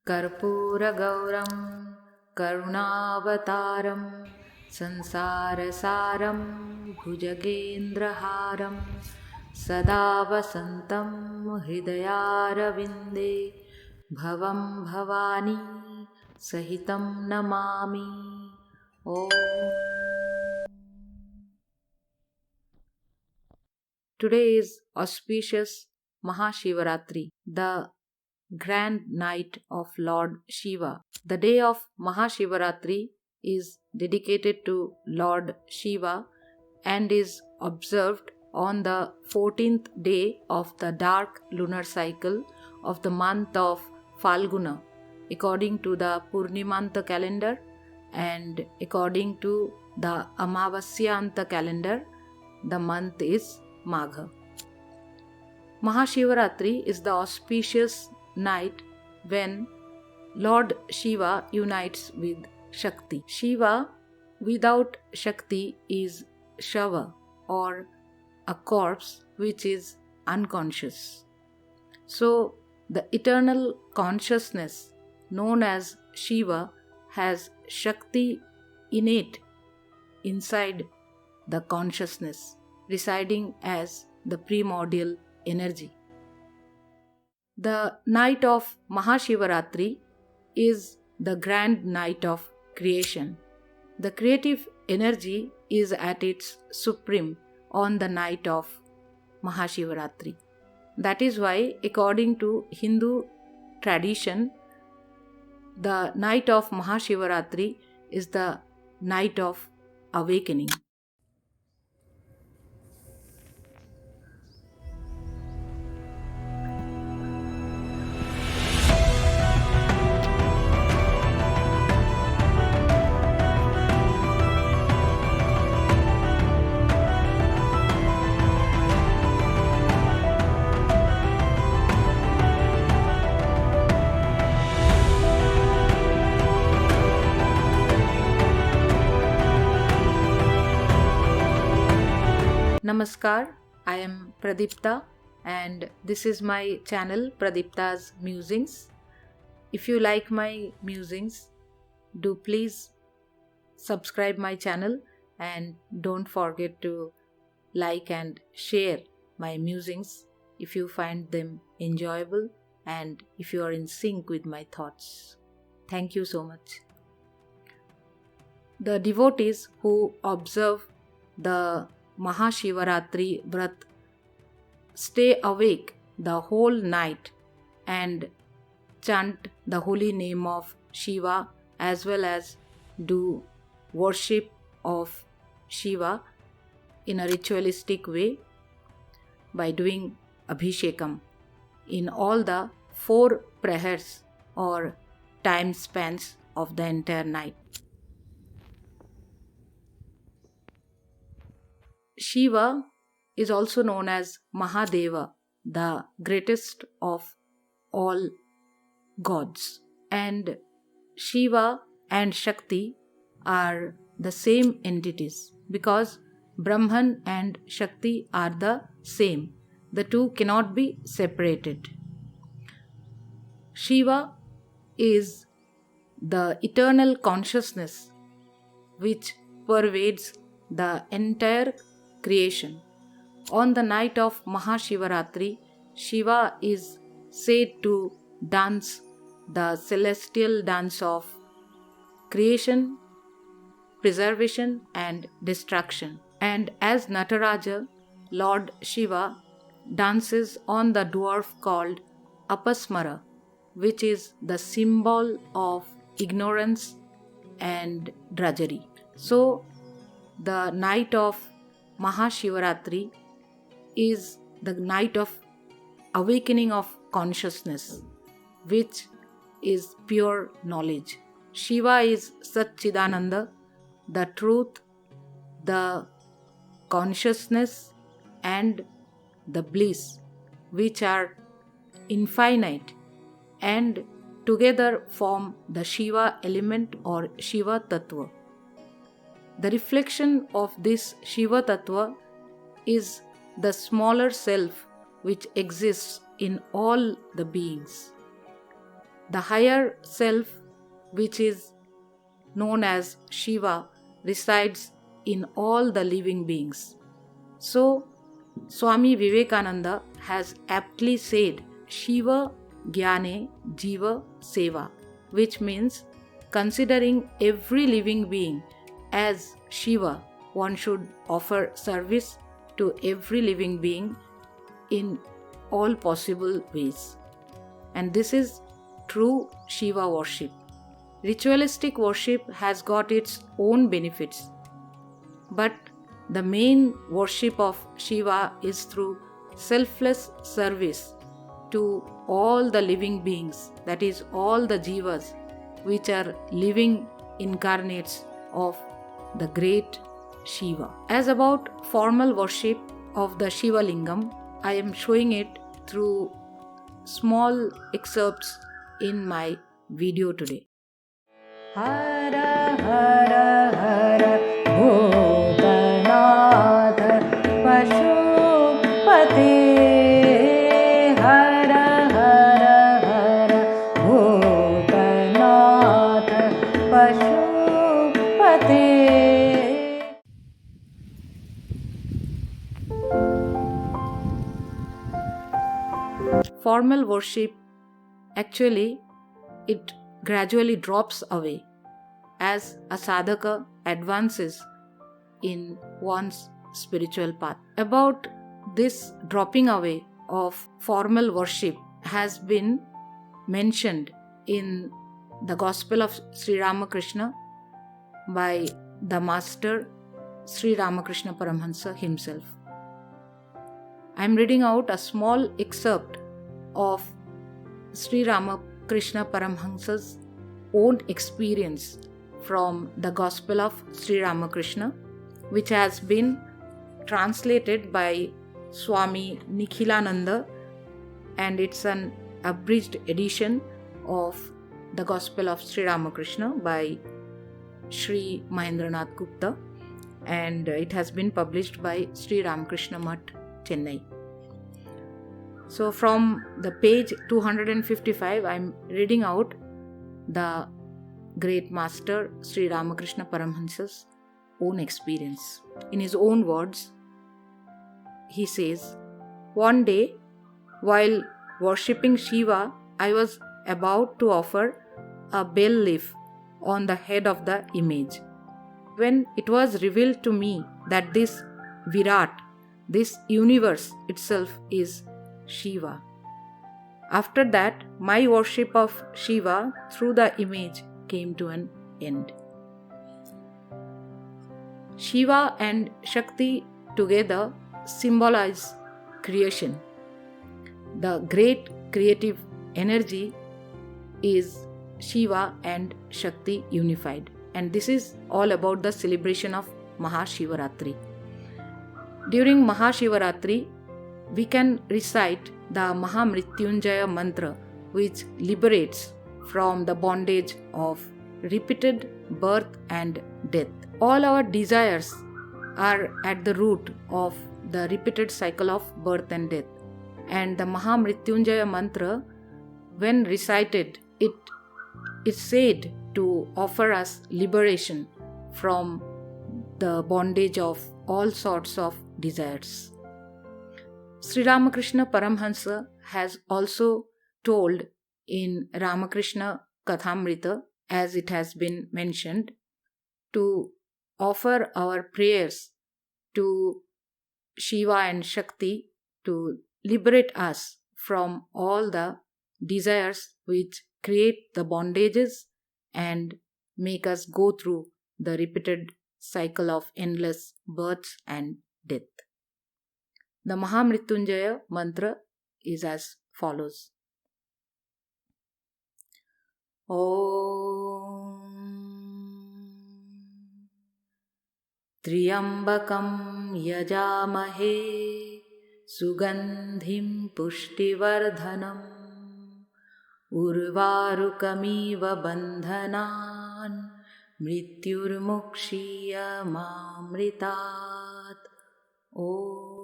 कर्पूरगौरं करुणावतारं संसारसारं भुजगेन्द्रहारं सदा वसन्तं हृदयारविन्दे भवं भवानी सहितं Namami. Om. Today is auspicious MahaShivaratri, the grand night of Lord Shiva. The day of MahaShivaratri is dedicated to Lord Shiva and is observed on the 14th day of the dark lunar cycle of the month of Falguna, according to the Purnimanta calendar, and according to the Amavasyanta calendar, the month is Magha. MahaShivaratri is the auspicious night when Lord Shiva unites with Shakti. Shiva without Shakti is Shava, or a corpse which is unconscious. So, the eternal consciousness known as Shiva has Shakti innate inside the consciousness, residing as the primordial energy. The night of MahaShivaratri is the grand night of creation. The creative energy is at its supreme on the night of MahaShivaratri. That is why, according to Hindu tradition, the night of MahaShivaratri is the night of awakening. Namaskar, I am Pradipta and this is my channel Pradipta's Musings. If you like my musings, do please subscribe my channel and don't forget to like and share my musings if you find them enjoyable and if you are in sync with my thoughts. Thank you so much. The devotees who observe the MahaShivaratri Vrat stay awake the whole night and chant the holy name of Shiva as well as do worship of Shiva in a ritualistic way by doing Abhishekam in all the 4 prayers or time spans of the entire night. Shiva is also known as Mahadeva, the greatest of all gods. And Shiva and Shakti are the same entities because Brahman and Shakti are the same. The two cannot be separated. Shiva is the eternal consciousness which pervades the entire creation. On the night of MahaShivaratri, Shiva is said to dance the celestial dance of creation, preservation and destruction. And as Nataraja, Lord Shiva dances on the dwarf called Apasmara, which is the symbol of ignorance and drudgery. So, the night of MahaShivaratri is the night of awakening of consciousness, which is pure knowledge. Shiva is Satchidananda, the truth, the consciousness and the bliss, which are infinite and together form the Shiva element or Shiva Tattva. The reflection of this Shiva Tattva is the smaller self which exists in all the beings. The higher self, which is known as Shiva, resides in all the living beings. So, Swami Vivekananda has aptly said, Shiva Jnane Jiva Seva, which means considering every living being as Shiva, one should offer service to every living being in all possible ways. And this is true Shiva worship. Ritualistic worship has got its own benefits, but the main worship of Shiva is through selfless service to all the living beings, that is, all the jivas which are living incarnates of the great Shiva. As about formal worship of the Shiva Lingam, I am showing it through small excerpts in my video today. Har Har Har Bhutanath Pashupate, Har Har Har Bhutanath Pashupate. Formal worship, actually, it gradually drops away as a sadhaka advances in one's spiritual path. About this dropping away of formal worship has been mentioned in the Gospel of Sri Ramakrishna by the Master Sri Ramakrishna Paramhansa himself. I am reading out a small excerpt of Sri Ramakrishna Paramhansa's own experience from the Gospel of Sri Ramakrishna, which has been translated by Swami Nikhilananda, and it's an abridged edition of the Gospel of Sri Ramakrishna by Sri Mahendranath Gupta, and it has been published by Sri Ramakrishna Math, Chennai. So from the page 255, I am reading out the great master Sri Ramakrishna Paramhansa's own experience. In his own words, he says, "One day, while worshipping Shiva, I was about to offer a bell leaf on the head of the image, when it was revealed to me that this Virat, this universe itself, is Shiva. After that, my worship of Shiva through the image came to an end." Shiva and Shakti together symbolize creation. The great creative energy is Shiva and Shakti unified. And this is all about the celebration of MahaShivaratri. During MahaShivaratri, we can recite the Mahamrityunjaya mantra, which liberates from the bondage of repeated birth and death. All our desires are at the root of the repeated cycle of birth and death. And the Mahamrityunjaya mantra, when recited, it is said to offer us liberation from the bondage of all sorts of desires. Sri Ramakrishna Paramhansa has also told in Ramakrishna Kathamrita, as it has been mentioned, to offer our prayers to Shiva and Shakti to liberate us from all the desires which create the bondages and make us go through the repeated cycle of endless births and death. The Mahamrityunjaya mantra is as follows. Om Triyambakam Yajamahe Sugandhim Pushtivardhanam Urvarukamiva Bandhanan Mrityurmukshiya Mamritat. Om